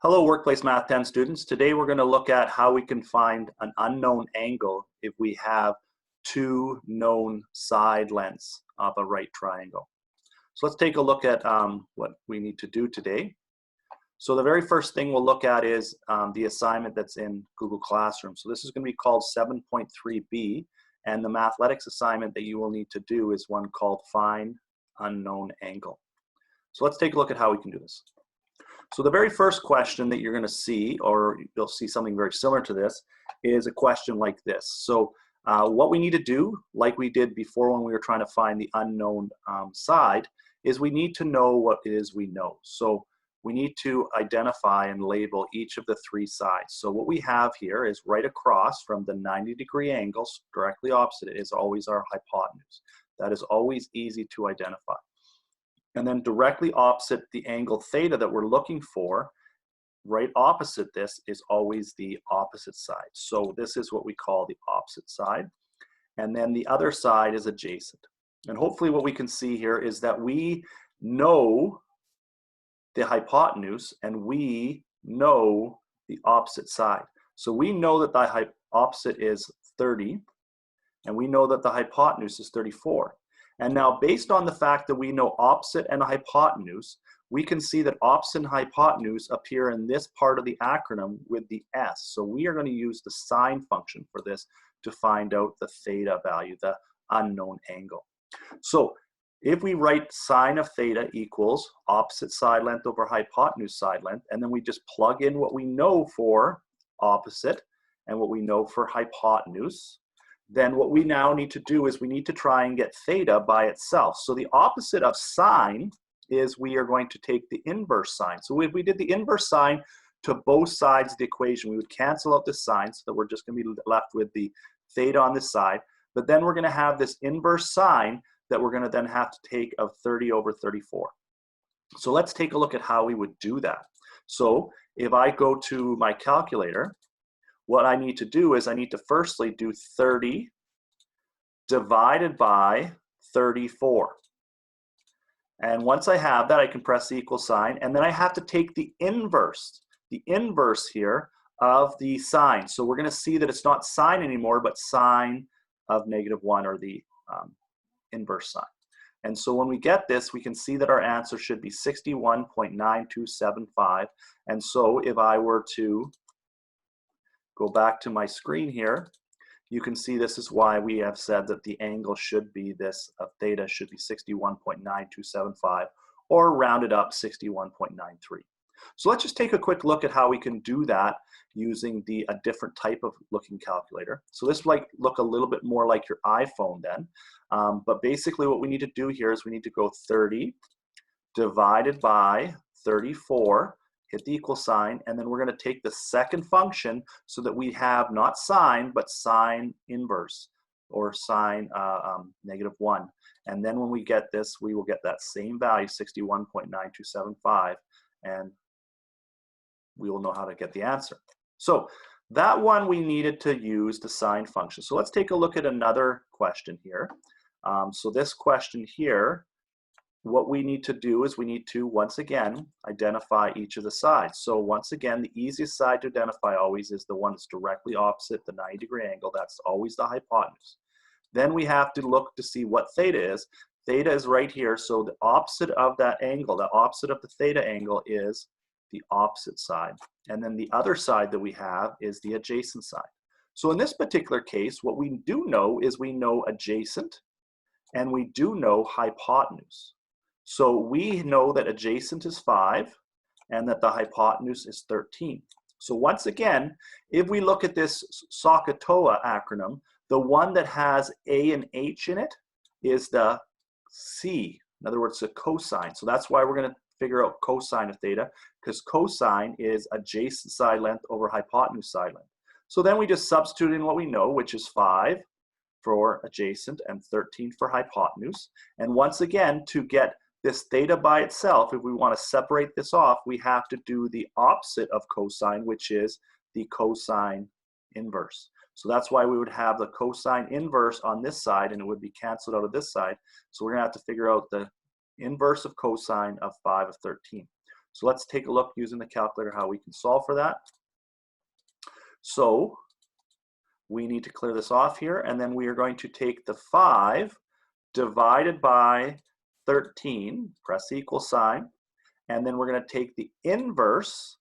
Hello, Workplace Math 10 students. Today we're going to look at how we can find an unknown angle if we have two known side lengths of a right triangle. So let's take a look at what we need to do today. So the very first thing we'll look at is the assignment that's in Google Classroom. So this is going to be called 7.3b, and the mathletics assignment that you will need to do is one called Find Unknown Angle. So let's take a look at how we can do this. So the very first question that you're going to see, or you'll see something very similar to this, is a question like this. So what we need to do, like we did before when we were trying to find the unknown side, is we need to know what it is we know. So we need to identify and label each of the three sides. So what we have here is right across from the 90-degree angles, directly opposite it, is always our hypotenuse. That is always easy to identify. And then directly opposite the angle theta that we're looking for, right opposite this is always the opposite side. So this is what we call the opposite side. And then the other side is adjacent. And hopefully what we can see here is that we know the hypotenuse and we know the opposite side. So we know that the opposite is 30, and we know that the hypotenuse is 34. And now, based on the fact that we know opposite and hypotenuse, we can see that opposite and hypotenuse appear in this part of the acronym with the S. So we are going to use the sine function for this to find out the theta value, the unknown angle. So if we write sine of theta equals opposite side length over hypotenuse side length, and then we just plug in what we know for opposite and what we know for hypotenuse, then what we now need to do is we need to try and get theta by itself. So the opposite of sine is we are going to take the inverse sine. So if we did the inverse sine to both sides of the equation, we would cancel out this sine so that we're just going to be left with the theta on this side. But then we're going to have this inverse sine that we're going to then have to take of 30 over 34. So let's take a look at how we would do that. So if I go to my calculator, what I need to do is I need to firstly do 30 divided by 34. And once I have that, I can press the equal sign, and then I have to take the inverse here of the sine. So we're going to see that it's not sine anymore, but sine of -1, or the inverse sine. And so when we get this, we can see that our answer should be 61.9275. And so if I were to go back to my screen here, you can see this is why we have said that the angle should be this, theta should be 61.9275, or rounded up 61.93. So let's just take a quick look at how we can do that using a different type of looking calculator. So this might look a little bit more like your iPhone then, but basically what we need to do here is we need to go 30 divided by 34, hit the equal sign, and then we're going to take the second function so that we have not sine, but sine inverse, or sine -1. And then when we get this, we will get that same value, 61.9275, and we will know how to get the answer. So that one we needed to use the sine function. So let's take a look at another question here. So this question here, what we need to do is we need to, once again, identify each of the sides. So once again, the easiest side to identify always is the one that's directly opposite the 90-degree angle. That's always the hypotenuse. Then we have to look to see what theta is. Theta is right here, so the opposite of that angle, the opposite of the theta angle, is the opposite side. And then the other side that we have is the adjacent side. So in this particular case, what we do know is we know adjacent, and we do know hypotenuse. So we know that adjacent is 5 and that the hypotenuse is 13. So once again, if we look at this SOHCAHTOA acronym, the one that has A and H in it is the C. In other words, the cosine. So that's why we're going to figure out cosine of theta, because cosine is adjacent side length over hypotenuse side length. So then we just substitute in what we know, which is 5 for adjacent and 13 for hypotenuse. And once again, to get this theta by itself, if we want to separate this off, we have to do the opposite of cosine, which is the cosine inverse. So that's why we would have the cosine inverse on this side, and it would be canceled out of this side. So we're going to have to figure out the inverse of cosine of 5 of 13. So let's take a look using the calculator how we can solve for that. So we need to clear this off here, and then we are going to take the 5 divided by 13, press the equal sign, and then we're going to take the inverse,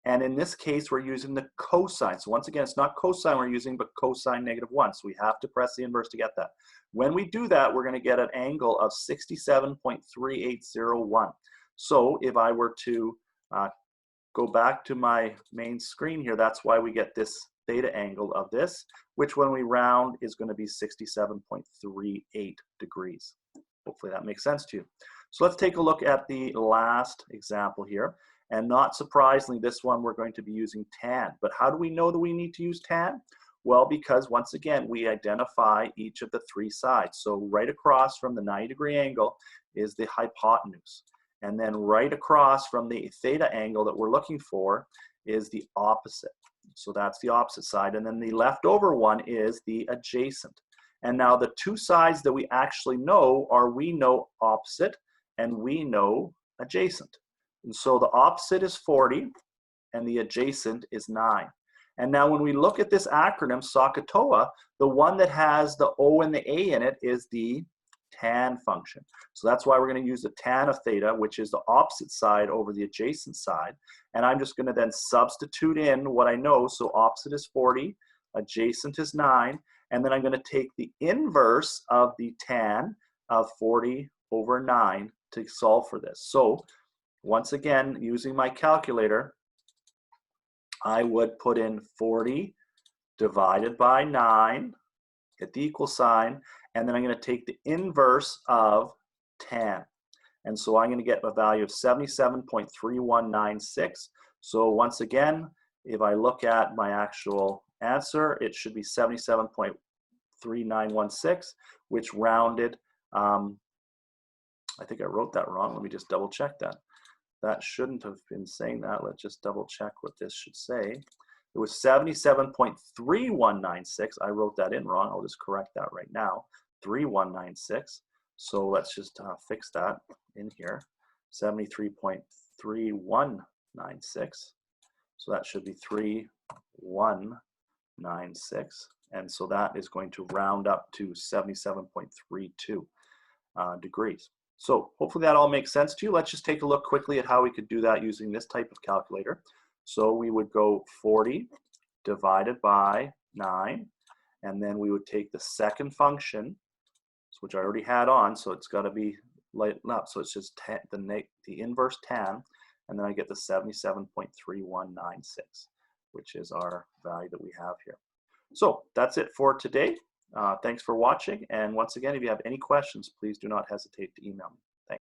and in this case we're using the cosine. So once again, it's not cosine we're using, but cosine -1. So we have to press the inverse to get that. When we do that, we're going to get an angle of 67.3801. So if I were to go back to my main screen here, that's why we get this theta angle of this, which when we round is going to be 67.38 degrees. Hopefully that makes sense to you. So let's take a look at the last example here. And not surprisingly, this one we're going to be using tan. But how do we know that we need to use tan? Well, because once again, we identify each of the 3 sides. So right across from the 90-degree angle is the hypotenuse. And then right across from the theta angle that we're looking for is the opposite. So that's the opposite side. And then the leftover one is the adjacent. And now the 2 sides that we actually know are, we know opposite and we know adjacent. And so the opposite is 40 and the adjacent is 9. And now when we look at this acronym, SOHCAHTOA, the one that has the O and the A in it is the tan function. So that's why we're going to use the tan of theta, which is the opposite side over the adjacent side. And I'm just going to then substitute in what I know. So opposite is 40, adjacent is 9, and then I'm going to take the inverse of the tan of 40 over 9 to solve for this. So once again, using my calculator, I would put in 40 divided by 9, hit the equal sign, and then I'm going to take the inverse of tan. And so I'm going to get a value of 77.3196. So once again, if I look at my actual answer, it should be 77.3916, which rounded, I think I wrote that wrong. Let me just double check that. That shouldn't have been saying that. Let's just double check what this should say. It was 77.3196. I wrote that in wrong. I'll just correct that right now. 3196. So let's just fix that in here. 73.3196. So that should be 3196. And so that is going to round up to 77.32 degrees. So hopefully that all makes sense to you. Let's just take a look quickly at how we could do that using this type of calculator. So we would go 40 divided by 9, and then we would take the second function, which I already had on, so it's got to be lightened up. So it's just the inverse tan, and then I get the 77.3196, which is our value that we have here. So that's it for today. Thanks for watching, and once again, if you have any questions, please do not hesitate to email me. Thanks.